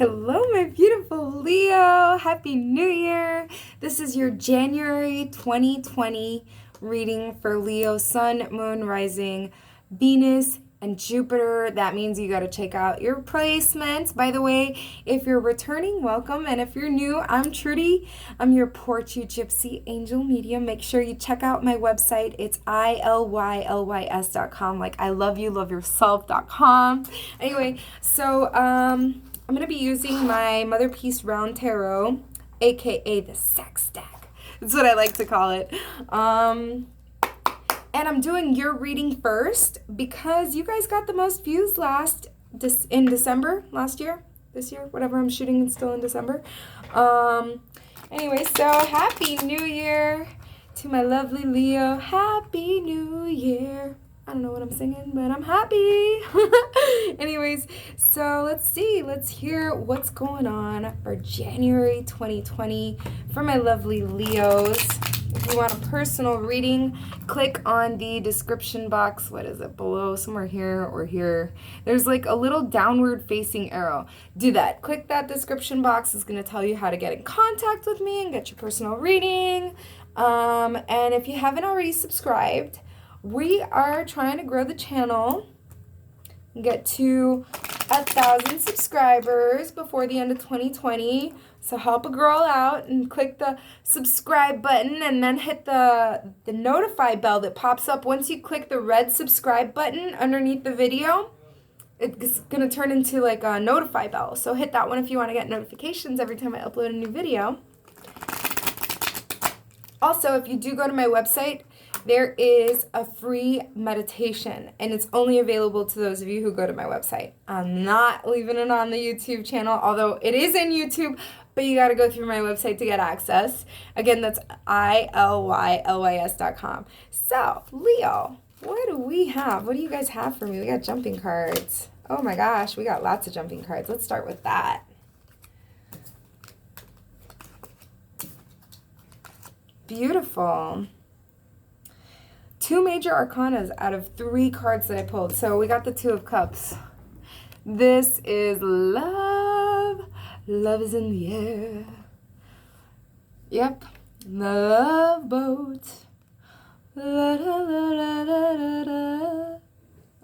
Hello, my beautiful Leo. Happy New Year. This is your January 2020 reading for Leo, Sun, Moon, Rising, Venus, and Jupiter. That means you got to check out your placements. By the way, if you're returning, welcome. And if you're new, I'm Trudy. I'm your Portu Gypsy Angel Medium. Make sure you check out my website. It's ILYLYS.com. Like I love you, love yourself.com. Anyway, so I'm going to be using my Mother Peace Round Tarot, aka the sex deck. That's what I like to call it. And I'm doing your reading first because you guys got the most views in December last year, this year, whatever I'm shooting, it's still in December. Anyway, so Happy New Year to my lovely Leo. Happy New Year. I don't know what I'm singing, but I'm happy. Anyways, so let's hear what's going on for January 2020 for my lovely Leos. If you want a personal reading, click on the description box. What is it? Below, somewhere here or here. There's like a little downward facing arrow. Do that. Click that description box. It's going to tell you how to get in contact with me and get your personal reading. And if you haven't already subscribed, we are trying to grow the channel and get to 1,000 subscribers before the end of 2020. So help a girl out and click the subscribe button and then hit the notify bell that pops up. Once you click the red subscribe button underneath the video, it's going to turn into like a notify bell. So hit that one if you want to get notifications every time I upload a new video. Also, if you do go to my website, there is a free meditation, and it's only available to those of you who go to my website. I'm not leaving it on the YouTube channel, although it is in YouTube, but you got to go through my website to get access. Again, that's ILYLYS.com. So, Leo, what do we have? What do you guys have for me? We got jumping cards. Oh my gosh, we got lots of jumping cards. Let's start with that. Beautiful. 2 major arcanas out of 3 cards that I pulled. So we got the 2 of Cups. This is love. Love is in the air. Yep. The love boat. La, da, la, la, da, da, da.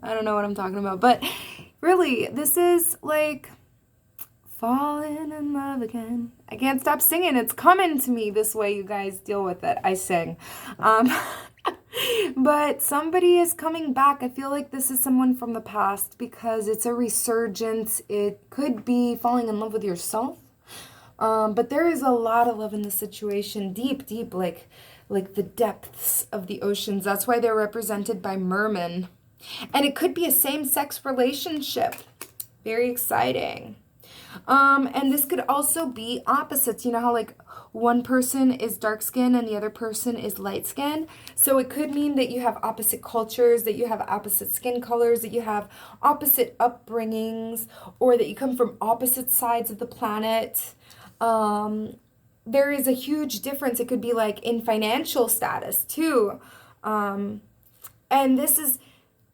I don't know what I'm talking about. But really, this is like falling in love again. I can't stop singing. It's coming to me this way. You guys deal with it. I sing. But somebody is coming back. I feel like this is someone from the past because it's a resurgence. It could be falling in love with yourself. But there is a lot of love in the situation. Deep, deep, like the depths of the oceans. That's why they're represented by mermen. And it could be a same-sex relationship. Very exciting. And this could also be opposites. You know how like one person is dark skin and the other person is light skin? So it could mean that you have opposite cultures, that you have opposite skin colors, that you have opposite upbringings, or that you come from opposite sides of the planet. There is a huge difference. It could be like in financial status too. And this is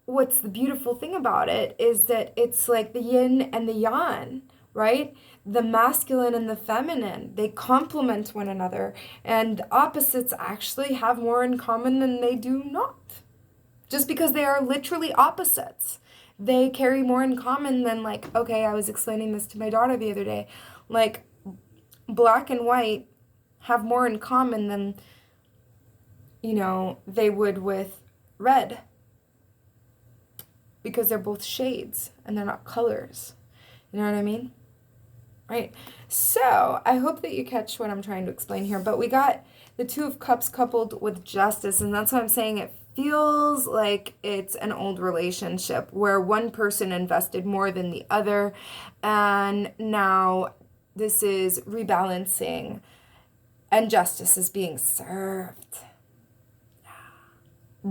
what's the beautiful thing about it is that it's like the yin and the yang. Right? The masculine and the feminine, they complement one another, and the opposites actually have more in common than they do not. Just because they are literally opposites, they carry more in common than like, okay, I was explaining this to my daughter the other day, like black and white have more in common than, you know, they would with red, because they're both shades and they're not colors. You know what I mean? Right, so I hope that you catch what I'm trying to explain here, but we got the 2 of Cups coupled with Justice, and that's why I'm saying it feels like it's an old relationship where one person invested more than the other, and now this is rebalancing, and justice is being served.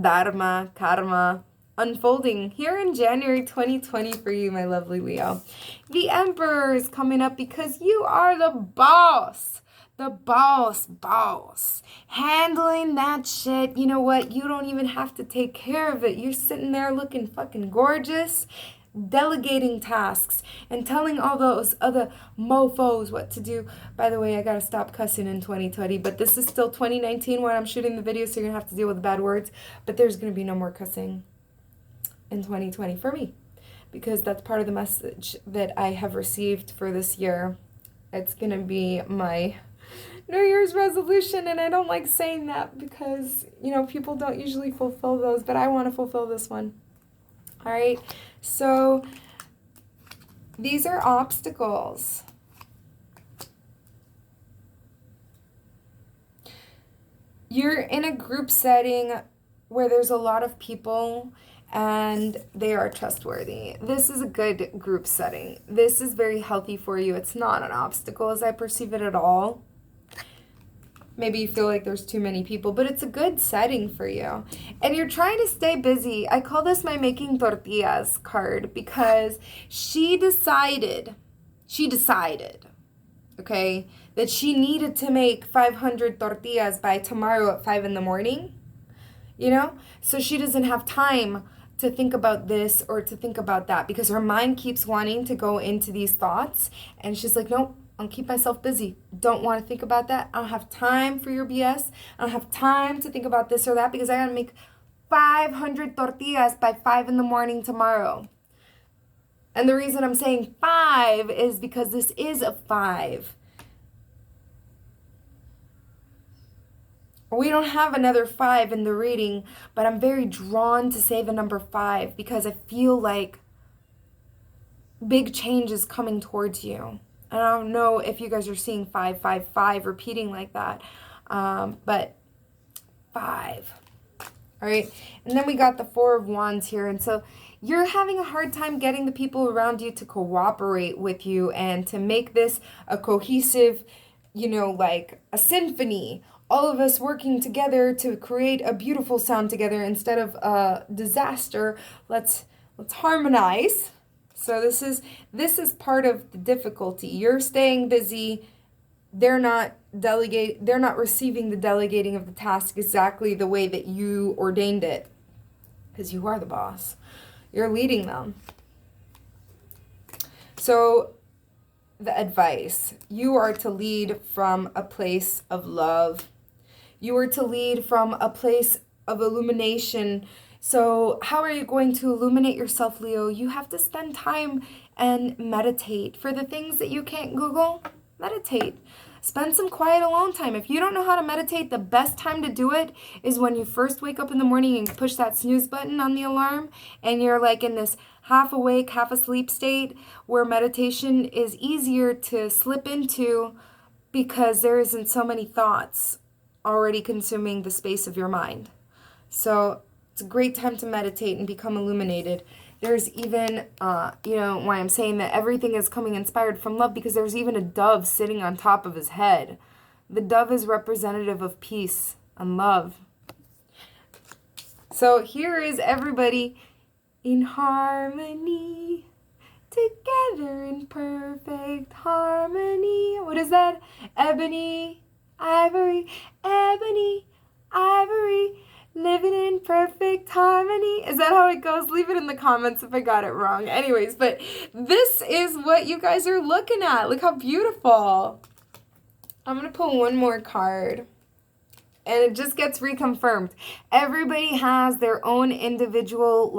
Dharma, karma, unfolding here in January 2020 for you, my lovely Leo. The Emperor is coming up because you are the boss. The boss. Handling that shit. You know what? You don't even have to take care of it. You're sitting there looking fucking gorgeous. delegating tasks and telling all those other mofos what to do. By the way, I gotta stop cussing in 2020, but this is still 2019 when I'm shooting the video, so you're gonna have to deal with the bad words. But there's gonna be no more cussing in 2020 for me, because that's part of the message that I have received for this year. It's gonna be my New Year's resolution, and I don't like saying that because, people don't usually fulfill those, but I want to fulfill this one. All right, so these are obstacles. You're in a group setting where there's a lot of people and they are trustworthy. This is a good group setting. This is very healthy for you. It's not an obstacle as I perceive it at all. Maybe you feel like there's too many people, but it's a good setting for you. And you're trying to stay busy. I call this my making tortillas card because she decided, okay, that she needed to make 500 tortillas by tomorrow at 5 in the morning, So she doesn't have time to think about this or to think about that because her mind keeps wanting to go into these thoughts. And she's like, nope. I'll keep myself busy. Don't want to think about that. I don't have time for your BS. I don't have time to think about this or that because I got to make 500 tortillas by 5 in the morning tomorrow. And the reason I'm saying 5 is because this is a 5. We don't have another 5 in the reading, but I'm very drawn to say the number 5 because I feel like big change is coming towards you. I don't know if you guys are seeing 555 repeating like that, but 5. All right, and then we got the 4 of Wands here, and so you're having a hard time getting the people around you to cooperate with you and to make this a cohesive, like a symphony. All of us working together to create a beautiful sound together instead of a disaster. Let's harmonize. So this is part of the difficulty. You're staying busy. They're not receiving the delegating of the task exactly the way that you ordained it. Because you are the boss. You're leading them. So the advice, you are to lead from a place of love. You are to lead from a place of illumination. So how are you going to illuminate yourself, Leo? You have to spend time and meditate. For the things that you can't Google, meditate. Spend some quiet alone time. If you don't know how to meditate, the best time to do it is when you first wake up in the morning and push that snooze button on the alarm and you're like in this half awake, half asleep state where meditation is easier to slip into because there isn't so many thoughts already consuming the space of your mind. So it's a great time to meditate and become illuminated. There's even, why I'm saying that everything is coming inspired from love because there's even a dove sitting on top of his head. The dove is representative of peace and love. So here is everybody in harmony, together in perfect harmony. What is that? Ebony, ivory, living in perfect harmony. Is that how it goes? Leave it in the comments if I got it wrong. Anyways, but this is what you guys are looking at. Look how beautiful. I'm going to pull one more card. And it just gets reconfirmed. Everybody has their own individual,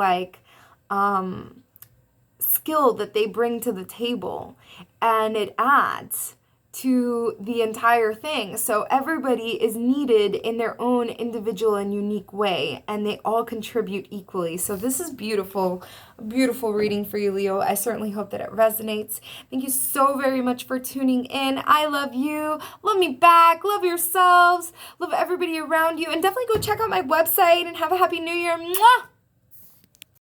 skill that they bring to the table. And it adds to the entire thing. So everybody is needed in their own individual and unique way, and they all contribute equally. So this is beautiful, beautiful reading for you, Leo. I certainly hope that it resonates. Thank you so very much for tuning in. I love you. Love me back. Love yourselves. Love everybody around you. And definitely go check out my website and have a happy new year. Mwah!